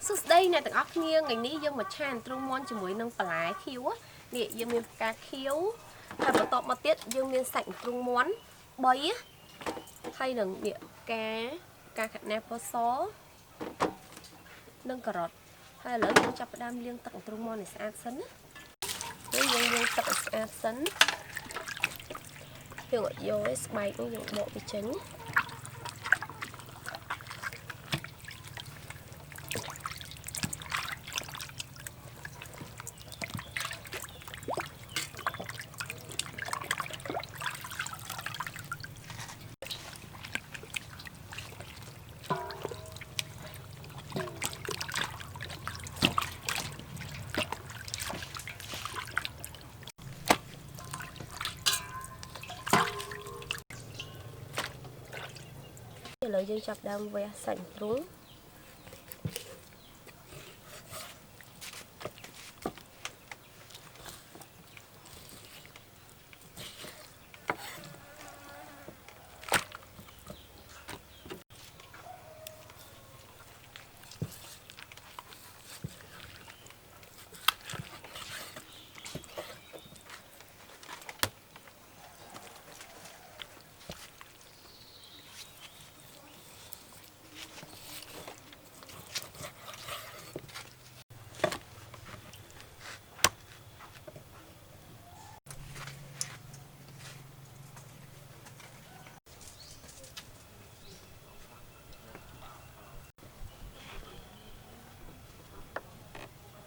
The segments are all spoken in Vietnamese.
Số đây này từng óc nghiêng ngày ní dương mà chan trong món chỉ mới nâng phải khiếu á nè dương miên cá khiếu hay một tọt một tiết dương miên sạch trong món bấy á hay là nè cá khát nẹp có xó nâng cà rốt hay là dương chập đam liên tặng trong món này sẽ sấn với dương tặng sẽ sấn dương ở vô cái bay cũng dùng bộ bị tránh lời dương chập đam ve sành rúng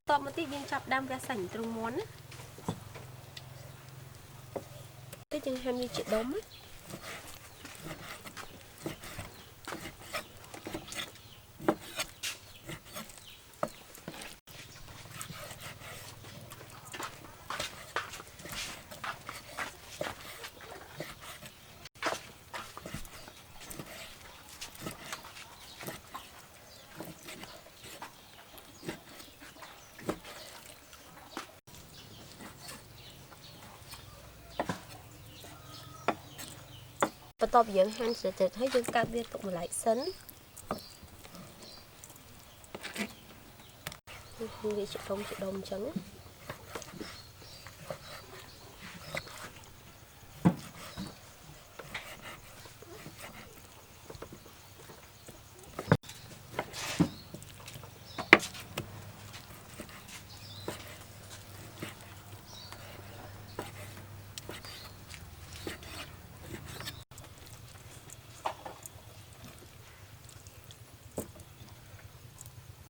tọt một tí dương chập đam ve sành trong món cái chân ham như chị đống á và tọt dưỡng han sẽ thấy dương cao biên tụng lại sấn như chị đông trắng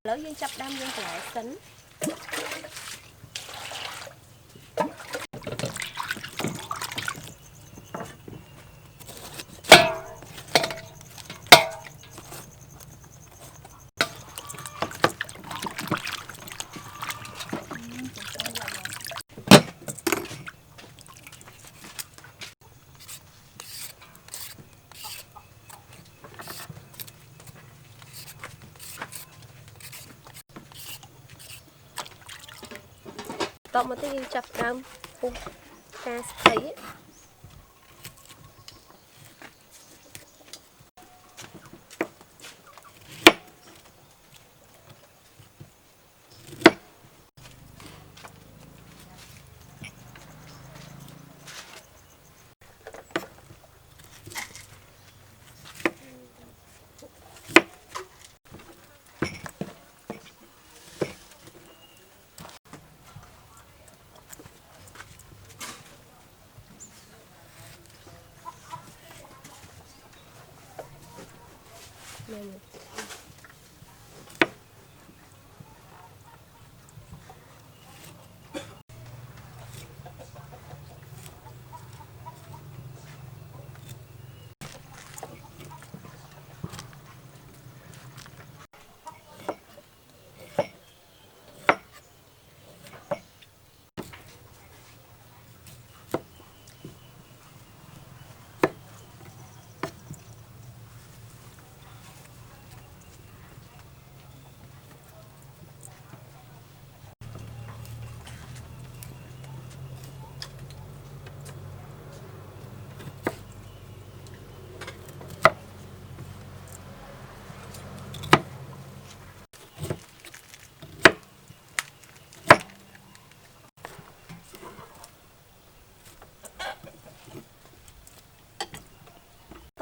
lớn dương chập đam dương lại sấn tọt một tí dương chập đam phun ca thấy này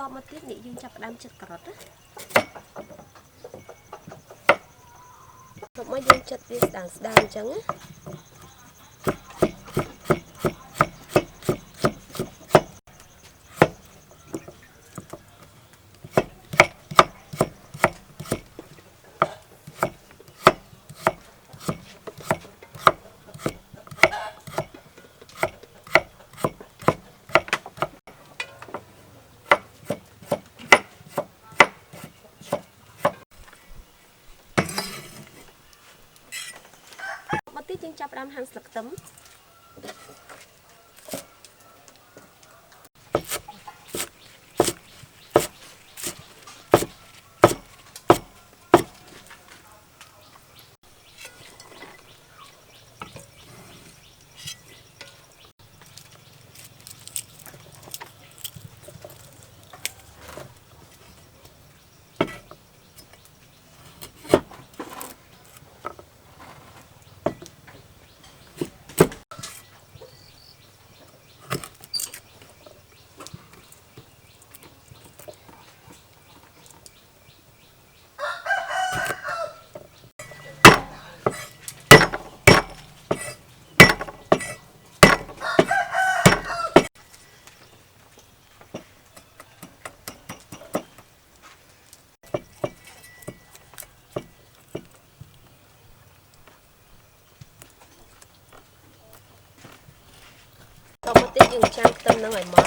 to một tiết để dương chập đam chật cọt á rồi mới dương chật đi đàn trắng á tiết dương chập đam hành sạc tấm một tiết dương trang tâm nó ngày mót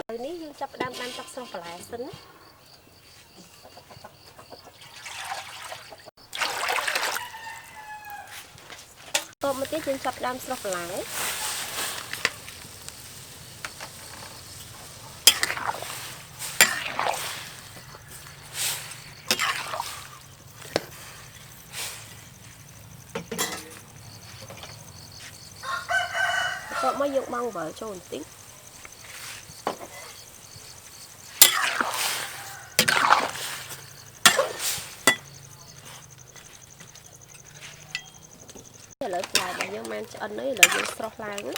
đấy ní dương chập đam chọc xong phải lại xính một tiết dương chập đam xong phải lại mới dùng băng vợ cho một tí lợi lại và dân mang cho anh ấy lợi dụng sọc lang á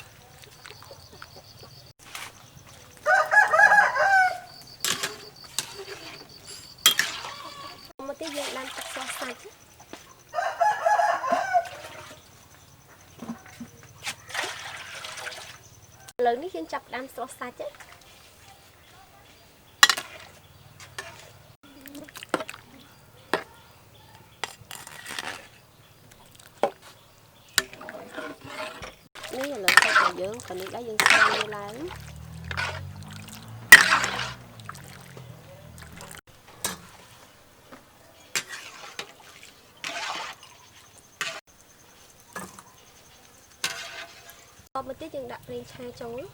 một tí dân đang chặt sọc sạch lớn đi dân chặt đang sọc sạch á ní là không còn dưỡng còn những cái dân sang như láng một tí dân đặt lên chai trống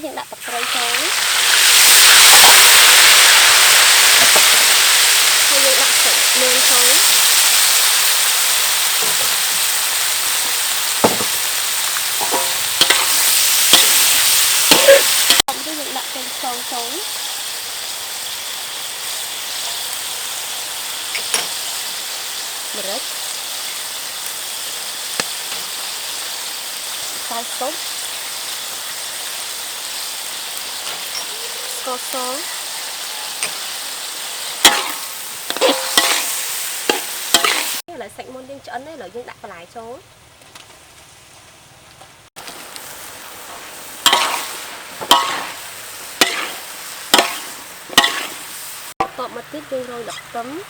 những đặt tập cây trống hay những đặt sợi nương trống không có những đặt cây trống trống mực sai sốt có số lại sạch môn điên chấn đấy là những đặt lại số cộng một tiết viên rồi đập cấm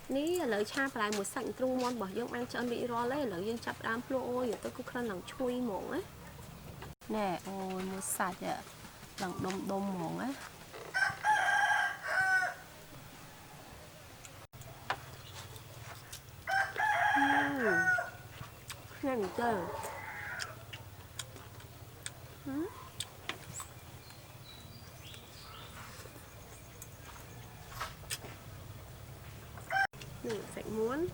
ní lợi cha lại một sạch trung môn bỏ dương ăn cho bị ro lấy lợi dương chập đam plo ôi tôi cũng khăn lòng chui mỏng ấy nè ôi một sạch ạ lòng đông đông mỏng ấy nhanh chơi sạch muốn